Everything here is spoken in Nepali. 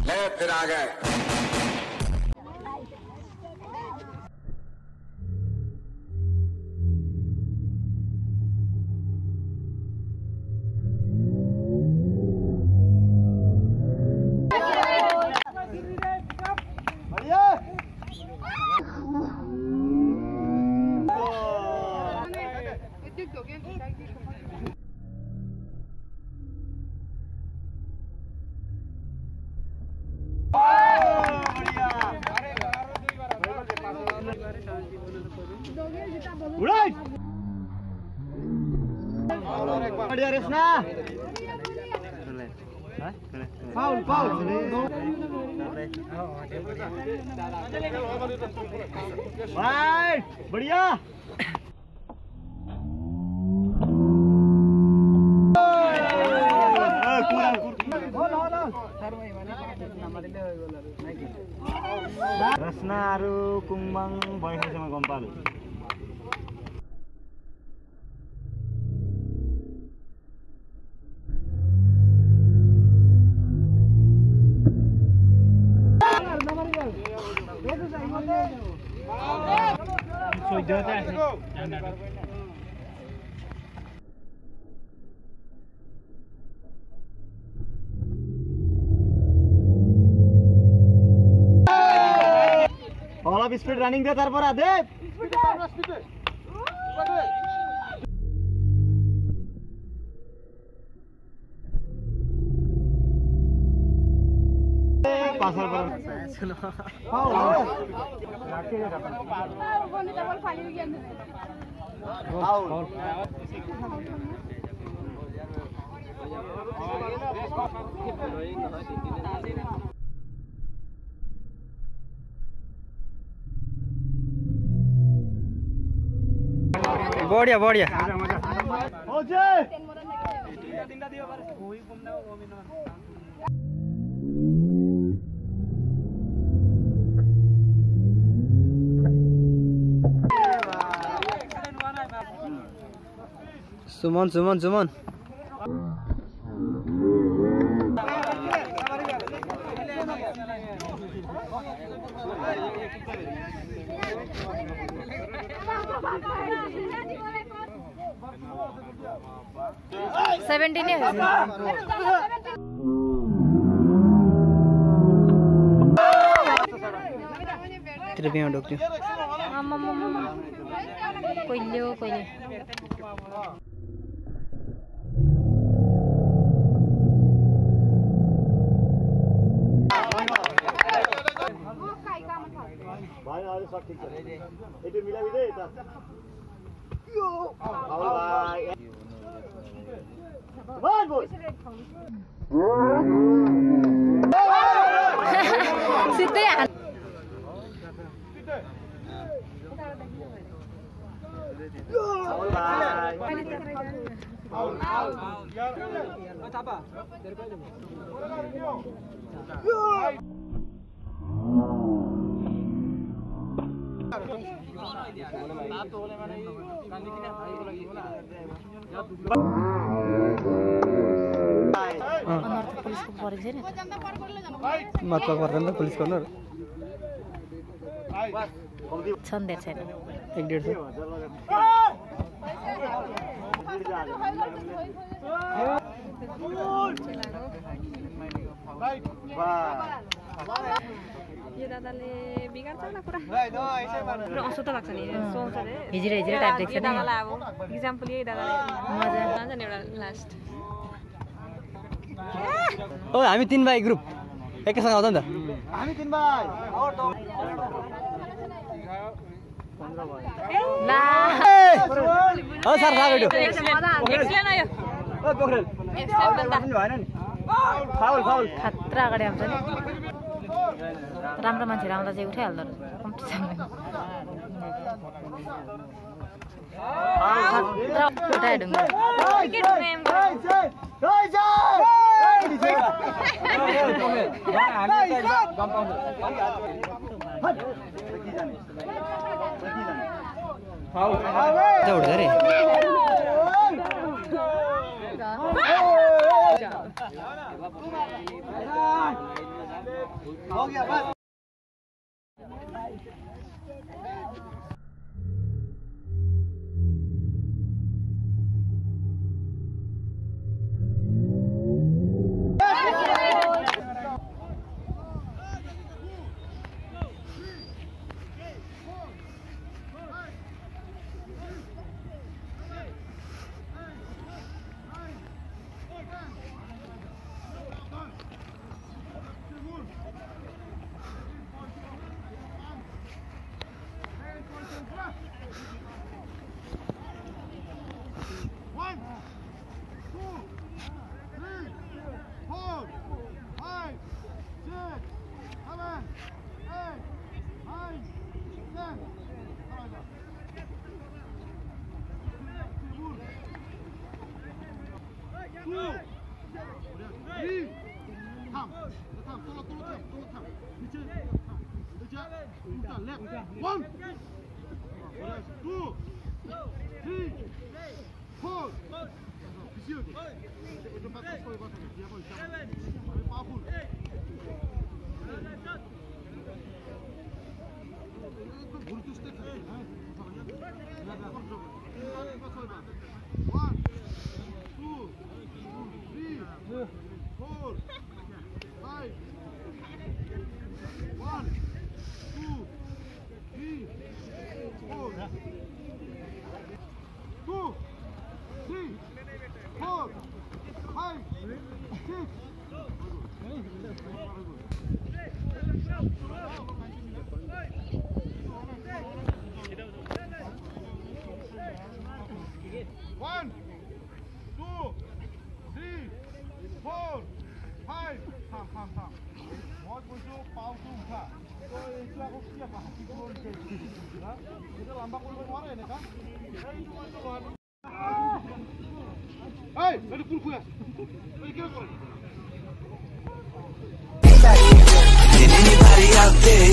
ले फिर आ गए। बढ़िया रेसना फाउल फाउल राइट बढ़िया रसनाहरू कुम्बाङ बैठकसँग गम्पालु All of speed running there তারপর আদে পাসার পর শুনো बढ़िया बढ़िया सुमन सुमन सुमन तेरे भी डॉक्टर कोइले कोइले भाई आज सब ठीक है ये मिला भी दे ता आओ भाई भाई बोल सीधे आओ भाई आओ यार थापा तेरे को मत पर्दैन पुलिस गर्नु छन् धेरै छैन 1-150 यो दादाले बिगार्छ होला कुरा असो त लाग्छ नि सोच्छ रे हिजिरा हिजिरा टाइप देख्छ नि दादालाई अब एक्जाम्पल यही दादाले मजा नि एउटा लास्ट ओ हामी 3 भाइ ग्रुप एकैसँग आउँदा नि त हामी 3 भाइ ला ओ सर सागेटो एक्सलेन आयो ओ पोखरेल एक्सलेन पनि भएन नि फाउल फाउल खतरा अगाडि आउँछ नि राम्रो मान्छे आउँदा चाहिँ उठाइहाल्दो रहेछ हो गया बस One, two, three, four. One, two, three, four, five. One, two, three, four. 2, 3, 4, 5, 6. One, 2, 3, 4, 5. Come. What was your powerful car? Itu aku siap ah. Itu lambat pun keluar ini kan? Hey, ada pulku ya? Anybody out there?